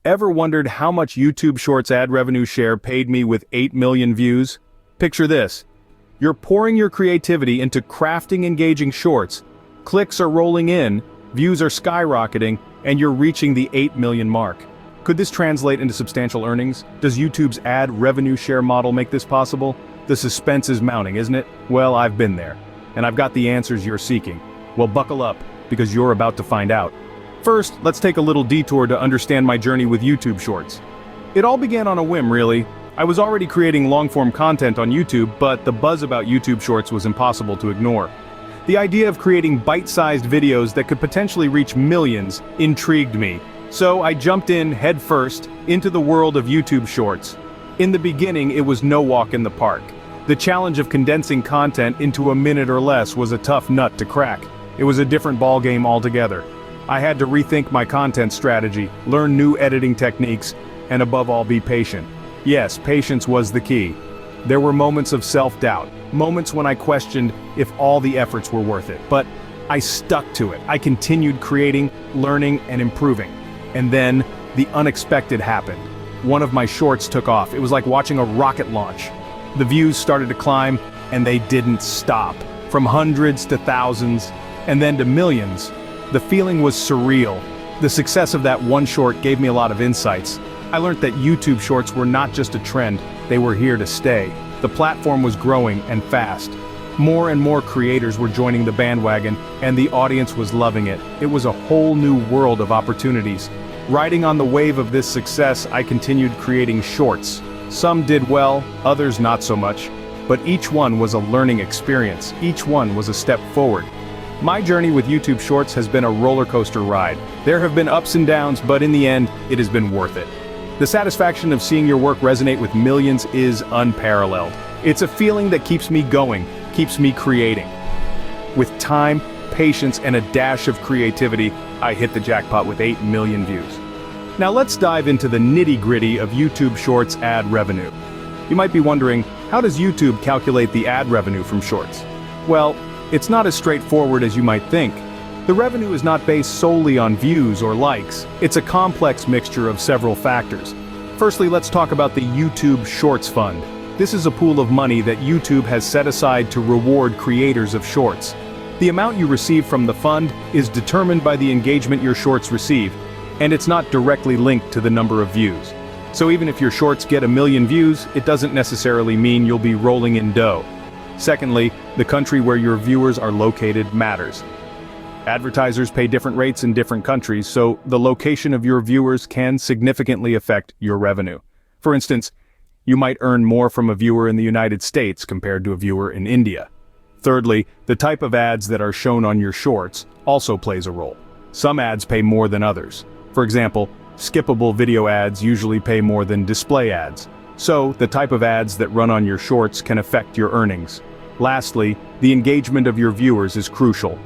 Ever wondered how much YouTube Shorts ad revenue share paid me with 8 million views? Picture this. You're pouring your creativity into crafting engaging shorts. Clicks are rolling in, views are skyrocketing, and you're reaching the 8 million mark. Could this translate into substantial earnings? Does YouTube's ad revenue share model make this possible? The suspense is mounting, isn't it? Well, I've been there, and I've got the answers you're seeking. Well, buckle up, because you're about to find out. First, let's take a little detour to understand my journey with YouTube Shorts. It all began on a whim, really. I was already creating long-form content on YouTube, but the buzz about YouTube Shorts was impossible to ignore. The idea of creating bite-sized videos that could potentially reach millions intrigued me. So I jumped in headfirst into the world of YouTube Shorts. In the beginning, it was no walk in the park. The challenge of condensing content into a minute or less was a tough nut to crack. It was a different ballgame altogether. I had to rethink my content strategy, learn new editing techniques, and above all be patient. Yes, patience was the key. There were moments of self-doubt, moments when I questioned if all the efforts were worth it, but I stuck to it. I continued creating, learning, and improving. And then, the unexpected happened. One of my shorts took off. It was like watching a rocket launch. The views started to climb, and they didn't stop. From hundreds to thousands, and then to millions. The feeling was surreal. The success of that one short gave me a lot of insights. I learned that YouTube Shorts were not just a trend, they were here to stay. The platform was growing and fast. More and more creators were joining the bandwagon, and the audience was loving it. It was a whole new world of opportunities. Riding on the wave of this success, I continued creating shorts. Some did well, others not so much. But each one was a learning experience. Each one was a step forward. My journey with YouTube Shorts has been a roller coaster ride. There have been ups and downs, but in the end, it has been worth it. The satisfaction of seeing your work resonate with millions is unparalleled. It's a feeling that keeps me going, keeps me creating. With time, patience, and a dash of creativity, I hit the jackpot with 8 million views. Now let's dive into the nitty-gritty of YouTube Shorts ad revenue. You might be wondering, how does YouTube calculate the ad revenue from Shorts? Well, it's not as straightforward as you might think. The revenue is not based solely on views or likes. It's a complex mixture of several factors. Firstly, let's talk about the YouTube Shorts Fund. This is a pool of money that YouTube has set aside to reward creators of shorts. The amount you receive from the fund is determined by the engagement your shorts receive, and it's not directly linked to the number of views. So even if your shorts get 1 million views, it doesn't necessarily mean you'll be rolling in dough. Secondly, the country where your viewers are located matters. Advertisers pay different rates in different countries, so the location of your viewers can significantly affect your revenue. For instance, you might earn more from a viewer in the United States compared to a viewer in India. Thirdly, the type of ads that are shown on your shorts also plays a role. Some ads pay more than others. For example, skippable video ads usually pay more than display ads. So, the type of ads that run on your shorts can affect your earnings. Lastly, the engagement of your viewers is crucial.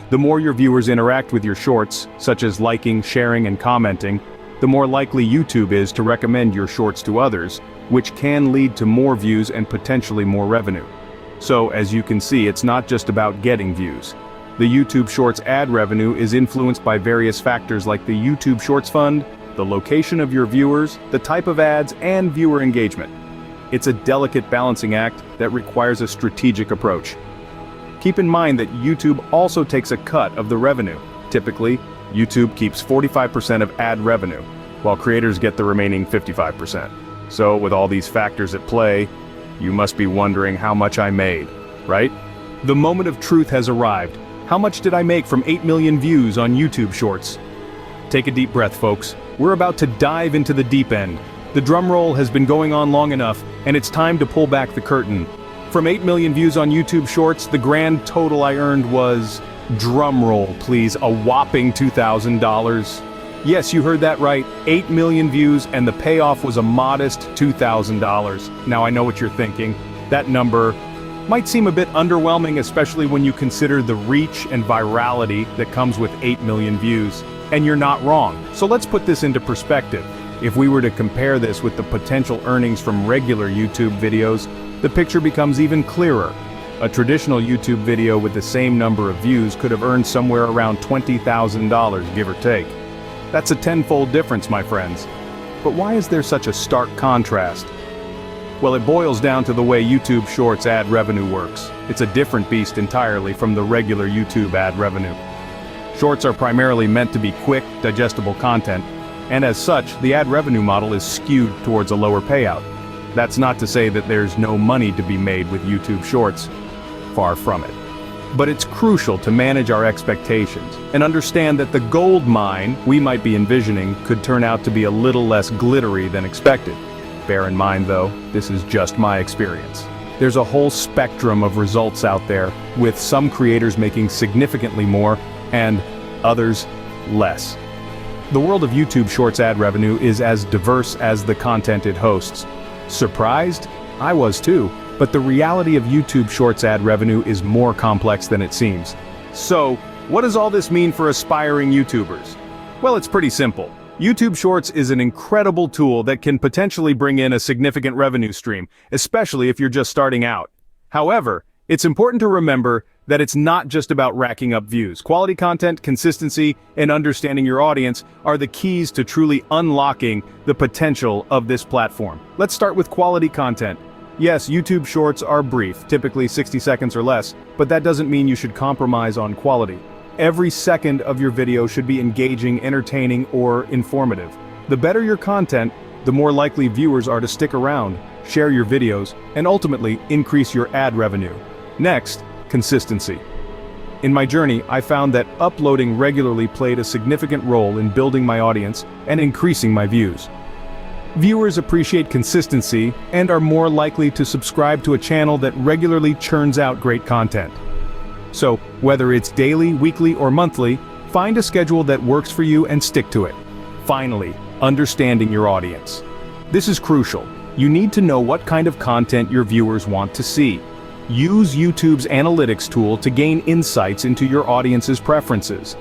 The more your viewers interact with your shorts, such as liking, sharing, and commenting, the more likely YouTube is to recommend your shorts to others, which can lead to more views and potentially more revenue. So, as you can see, it's not just about getting views. The YouTube Shorts ad revenue is influenced by various factors like the YouTube Shorts Fund, the location of your viewers, the type of ads, and viewer engagement. It's a delicate balancing act that requires a strategic approach. Keep in mind that YouTube also takes a cut of the revenue. Typically, YouTube keeps 45% of ad revenue, while creators get the remaining 55%. So with all these factors at play, you must be wondering how much I made, right? The moment of truth has arrived. How much did I make from 8 million views on YouTube Shorts? Take a deep breath, folks. We're about to dive into the deep end. The drum roll has been going on long enough, and it's time to pull back the curtain. From 8 million views on YouTube Shorts, the grand total I earned was, drum roll please, a whopping $2,000. Yes, you heard that right, 8 million views, and the payoff was a modest $2,000. Now I know what you're thinking. That number might seem a bit underwhelming, especially when you consider the reach and virality that comes with 8 million views. And you're not wrong. So let's put this into perspective. If we were to compare this with the potential earnings from regular YouTube videos, the picture becomes even clearer. A traditional YouTube video with the same number of views could have earned somewhere around $20,000, give or take. That's a tenfold difference, my friends. But why is there such a stark contrast? Well, it boils down to the way YouTube Shorts ad revenue works. It's a different beast entirely from the regular YouTube ad revenue. Shorts are primarily meant to be quick, digestible content, and as such, the ad revenue model is skewed towards a lower payout. That's not to say that there's no money to be made with YouTube Shorts. Far from it. But it's crucial to manage our expectations and understand that the gold mine we might be envisioning could turn out to be a little less glittery than expected. Bear in mind, though, this is just my experience. There's a whole spectrum of results out there, with some creators making significantly more and others less. The world of YouTube Shorts ad revenue is as diverse as the content it hosts. Surprised? I was too, but the reality of YouTube Shorts ad revenue is more complex than it seems. So, what does all this mean for aspiring YouTubers? Well, it's pretty simple. YouTube Shorts is an incredible tool that can potentially bring in a significant revenue stream, especially if you're just starting out. However, it's important to remember that it's not just about racking up views. Quality content, consistency, and understanding your audience are the keys to truly unlocking the potential of this platform. Let's start with quality content. Yes, YouTube Shorts are brief, typically 60 seconds or less, but that doesn't mean you should compromise on quality. Every second of your video should be engaging, entertaining, or informative. The better your content, the more likely viewers are to stick around, share your videos, and ultimately increase your ad revenue. Next, consistency. In my journey, I found that uploading regularly played a significant role in building my audience and increasing my views. Viewers appreciate consistency and are more likely to subscribe to a channel that regularly churns out great content. So, whether it's daily, weekly, or monthly, find a schedule that works for you and stick to it. Finally, understanding your audience. This is crucial. You need to know what kind of content your viewers want to see. Use YouTube's analytics tool to gain insights into your audience's preferences.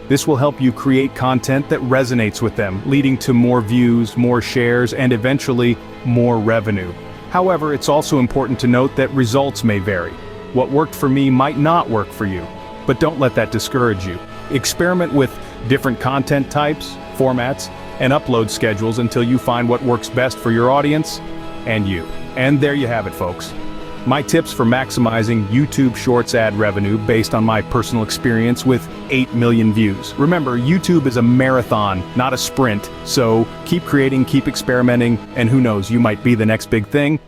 This will help you create content that resonates with them, leading to more views, more shares, and eventually, more revenue. However, it's also important to note that results may vary. What worked for me might not work for you, but don't let that discourage you. Experiment with different content types, formats, and upload schedules until you find what works best for your audience and you. And there you have it, folks. My tips for maximizing YouTube Shorts ad revenue based on my personal experience with 8 million views. Remember, YouTube is a marathon, not a sprint, so keep creating, keep experimenting, and who knows, you might be the next big thing.